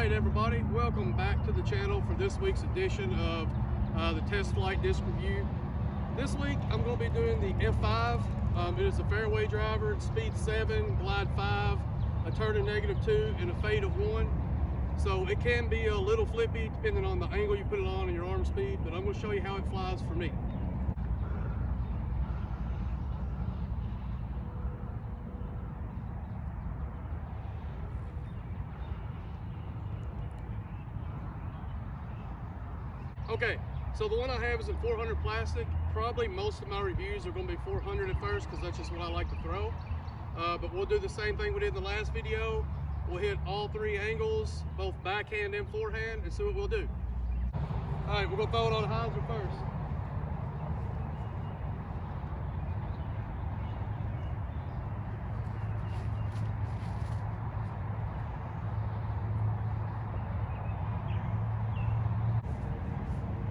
Alright everybody, welcome back to the channel for this week's edition of the Test Flight Disc Review. This week I'm going to be doing the F5. It is a fairway driver, it's speed 7, glide 5, a turn of -2, and a fade of 1. So it can be a little flippy depending on the angle you put it on and your arm speed, but I'm going to show you how it flies for me. Okay, so the one I have is in 400 plastic. Probably most of my reviews are going to be 400 at first because that's just what I like to throw. But we'll do the same thing we did in the last video. We'll hit all 3 angles, both backhand and forehand, and see what we'll do. All right, we're going to throw it on hyzer first.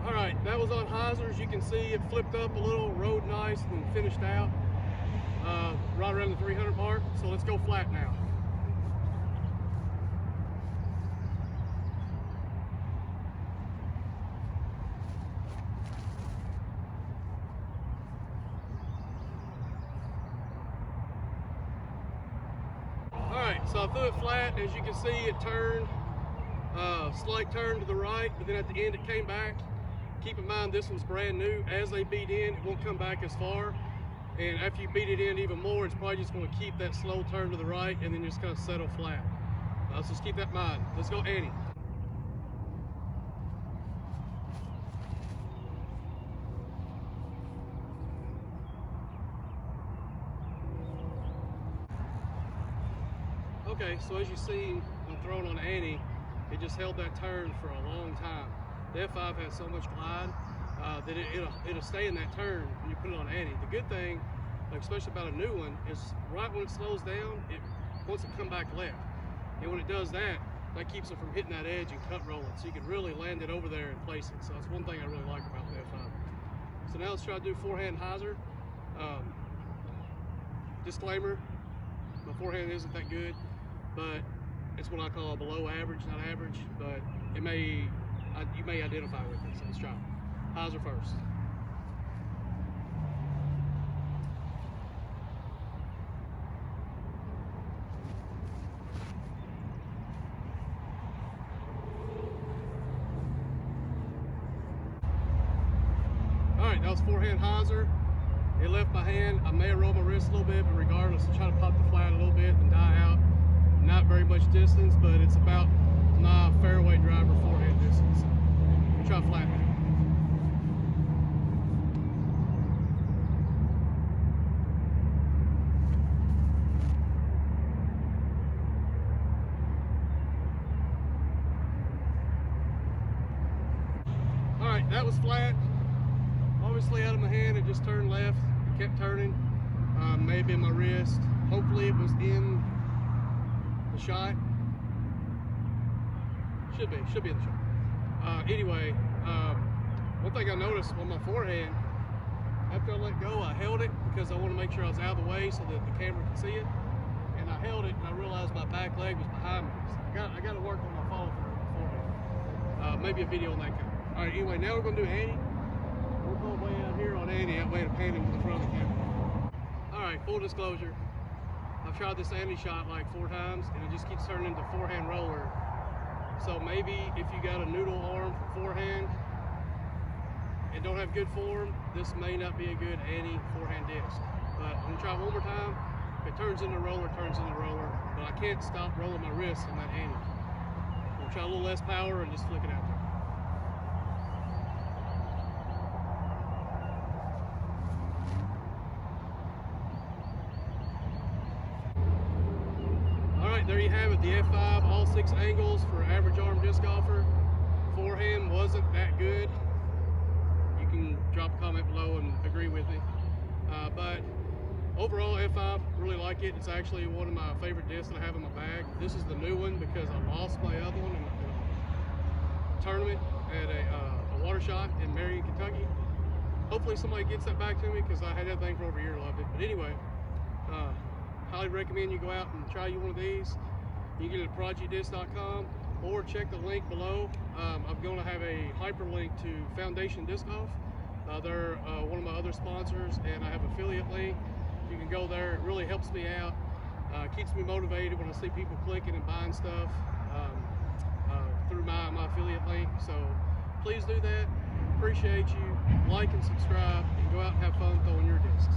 Alright, that was on hyzer. As you can see, it flipped up a little, rode nice, and then finished out right around the 300 mark. So let's go flat now. Alright, so I threw it flat. As you can see, it turned, slight turn to the right, but then at the end it came back. Keep in mind, this one's brand new. As they beat in, it won't come back as far. And after you beat it in even more, it's probably just going to keep that slow turn to the right and then just kind of settle flat. So just keep that in mind. Let's go Annie. Okay, so as you see, when throwing on Annie, it just held that turn for a long time. The F5 has so much glide that it'll stay in that turn when you put it on Annie. The good thing, like especially about a new one, is right when it slows down, it wants to come back left. And when it does that, that keeps it from hitting that edge and cut rolling. So you can really land it over there and place it. So that's one thing I really like about the F5. So now let's try to do forehand hyzer. Disclaimer, my forehand isn't that good, but it's what I call a below average, not average, but it may, you may identify with it, so let's try. Hyzer first. Alright, that was forehand hyzer. It left my hand. I may have rolled my wrist a little bit, but regardless, I try to pop the flat a little bit and die out. Not very much distance, but it's about my fairway driver forehand distance. We'll try flat now. Alright, that was flat. Obviously out of my hand, it just turned left. It kept turning. Maybe in my wrist. Hopefully it was in the shot. Should be in the shot. Anyway, one thing I noticed on my forehand, after I let go, I held it because I want to make sure I was out of the way so that the camera can see it. And I held it and I realized my back leg was behind me. So I got to work on my follow through forehand. Maybe a video on that kind. All right, anyway, now we're going to do Annie. We're going way out here on Annie, that way to pan him in front of the camera. All right, full disclosure. I've tried this Annie shot like 4 times and it just keeps turning into forehand roller. So maybe if you got a noodle arm for forehand and don't have good form, this may not be a good Annie forehand disc. But I'm gonna try one more time. If it turns into roller, turns into roller. But I can't stop rolling my wrist on that Annie. We'll try a little less power and just flick it out there. There you have it, the F5, all 6 angles for average arm disc golfer. Forehand wasn't that good. You can drop a comment below and agree with me. But overall, F5, really like it. It's actually one of my favorite discs that I have in my bag. This is the new one because I lost my other one in a tournament at a water shot in Marion, Kentucky. Hopefully somebody gets that back to me because I had that thing for over a year, loved it. But anyway, highly recommend you go out and try you one of these. You can get it at ProdigyDisc.com. or check the link below. I'm going to have a hyperlink to Foundation Disc Golf. They're one of my other sponsors, and I have affiliate link. You can go there. It really helps me out. Keeps me motivated when I see people clicking and buying stuff through my affiliate link. So please do that. Appreciate you. Like and subscribe, and go out and have fun throwing your discs.